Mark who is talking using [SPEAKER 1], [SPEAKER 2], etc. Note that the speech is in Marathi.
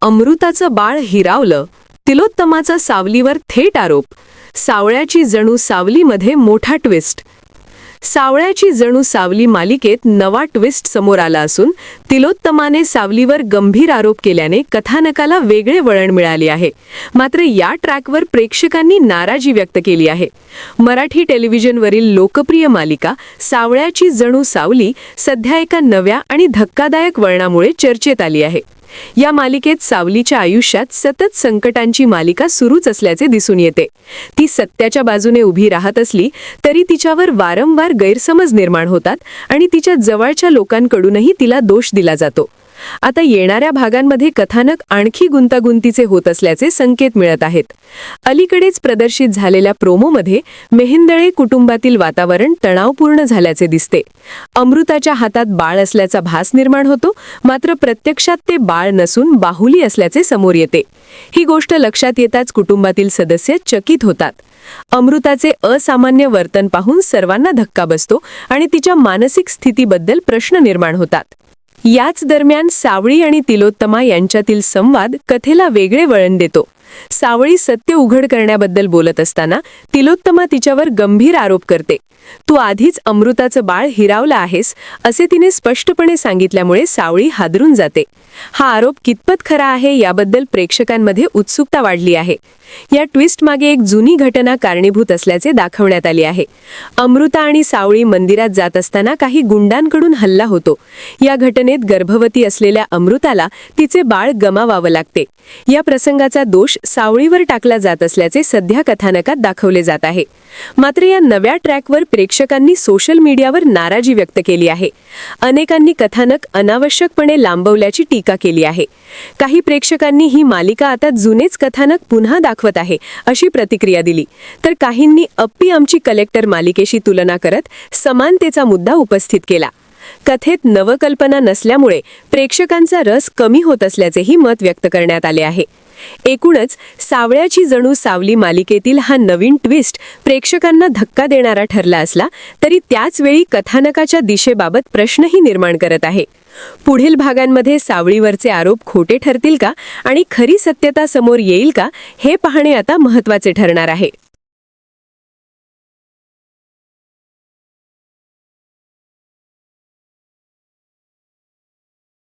[SPEAKER 1] अमृताचं बाळ हिरावलं, तिलोत्तमाचा सावलीवर थेट आरोप. सावळ्याची जणू सावलीमध्ये मोठा ट्विस्ट. सावळ्याची जणू सावली मालिकेत नवा ट्विस्ट समोर आला असून तिलोत्तमाने सावलीवर गंभीर आरोप केल्याने कथानकाला वेगळे वळण मिळाले आहे. मात्र या ट्रॅकवर प्रेक्षकांनी नाराजी व्यक्त केली आहे. मराठी टेलिव्हिजनवरील लोकप्रिय मालिका सावळ्याची जणू सावली सध्या एका नव्या आणि धक्कादायक वळणामुळे चर्चेत आली आहे. या मालिकेत सावलीच्या आयुष्यात सतत संकटांची मालिका सुरूच असल्याचे दिसून येते. ती सत्याच्या बाजूने उभी राहत असली तरी तिच्यावर वारंवार गैरसमज निर्माण होतात आणि तिच्या जवळच्या लोकांकडूनही तिला दोष दिला जातो. आता येणाऱ्या भागांमध्ये कथानक आणखी गुंतागुंतीचे होत असल्याचे संकेत मिळत आहेत. अलीकडेच प्रदर्शित झालेल्या प्रोमोमध्ये मेहेंदळे कुटुंबातील वातावरण तणावपूर्ण झाल्याचे दिसते. अमृताच्या हातात बाळ असल्याचा भास निर्माण होतो, मात्र प्रत्यक्षात ते बाळ नसून बाहुली असल्याचे समोर येते. ही गोष्ट लक्षात येताच कुटुंबातील सदस्य चकित होतात. अमृताचे असामान्य वर्तन पाहून सर्वांना धक्का बसतो आणि तिच्या मानसिक स्थितीबद्दल प्रश्न निर्माण होतात. याच दरम्यान सावळी आणि तिलोत्तमा यांच्यातील संवाद कथेला वेगळे वळण देतो. सावळी सत्य उघड करण्याबद्दल बोलत असताना तिलोत्तमा तिच्यावर गंभीर आरोप करते. तू आधीच अमृताचं बाळ हिरावलं आहेस असे तिने स्पष्टपणे सांगितल्यामुळे सावळी हादरून जाते. हा आरोप कितपत खरा आहे याबद्दल प्रेक्षकांमध्ये उत्सुकता वाढली आहे. या ट्विस्ट मागे एक जुनी घटना कारणीभूत असल्याचे दाखवण्यात आले आहे. अमृता आणि सावळी मंदिरात जात असताना काही गुंडांकडून हल्ला होतो. या घटनेत गर्भवती असलेल्या अमृताला तिचे बाळ गमावावं लागते. या प्रसंगाचा दोष सावळीवर टाकला जात असल्याचे सध्या कथानकात दाखवले जात आहे. मात्र या नव्या ट्रॅकवर प्रेक्षकांनी सोशल मीडियावर नाराजी व्यक्त केली आहे. अनेकांनी कथानक अनावश्यकपणे लांबवल्याची टीका केली आहे. काही प्रेक्षकांनी ही मालिका आता जुनेच कथानक पुन्हा दाखवत आहे अशी प्रतिक्रिया दिली, तर काहींनी अप्पी आमची कलेक्टर मालिकेशी तुलना करत समानतेचा मुद्दा उपस्थित केला. कथेत नवकल्पना नसल्यामुळे प्रेक्षकांचा रस कमी होत असल्याचेही मत व्यक्त करण्यात आले आहे. एकूणच सावळ्याची जणू सावली मालिकेतील हा नवीन ट्विस्ट प्रेक्षकांना धक्का देणारा ठरला असला तरी त्याच वेळी कथानकाच्या दिशेबाबत प्रश्नही निर्माण करत आहे. पुढील भागांमध्ये सावळीवरचे आरोप खोटे ठरतील का आणि खरी सत्यता समोर येईल का हे पाहणे आता महत्त्वाचे ठरणार आहे.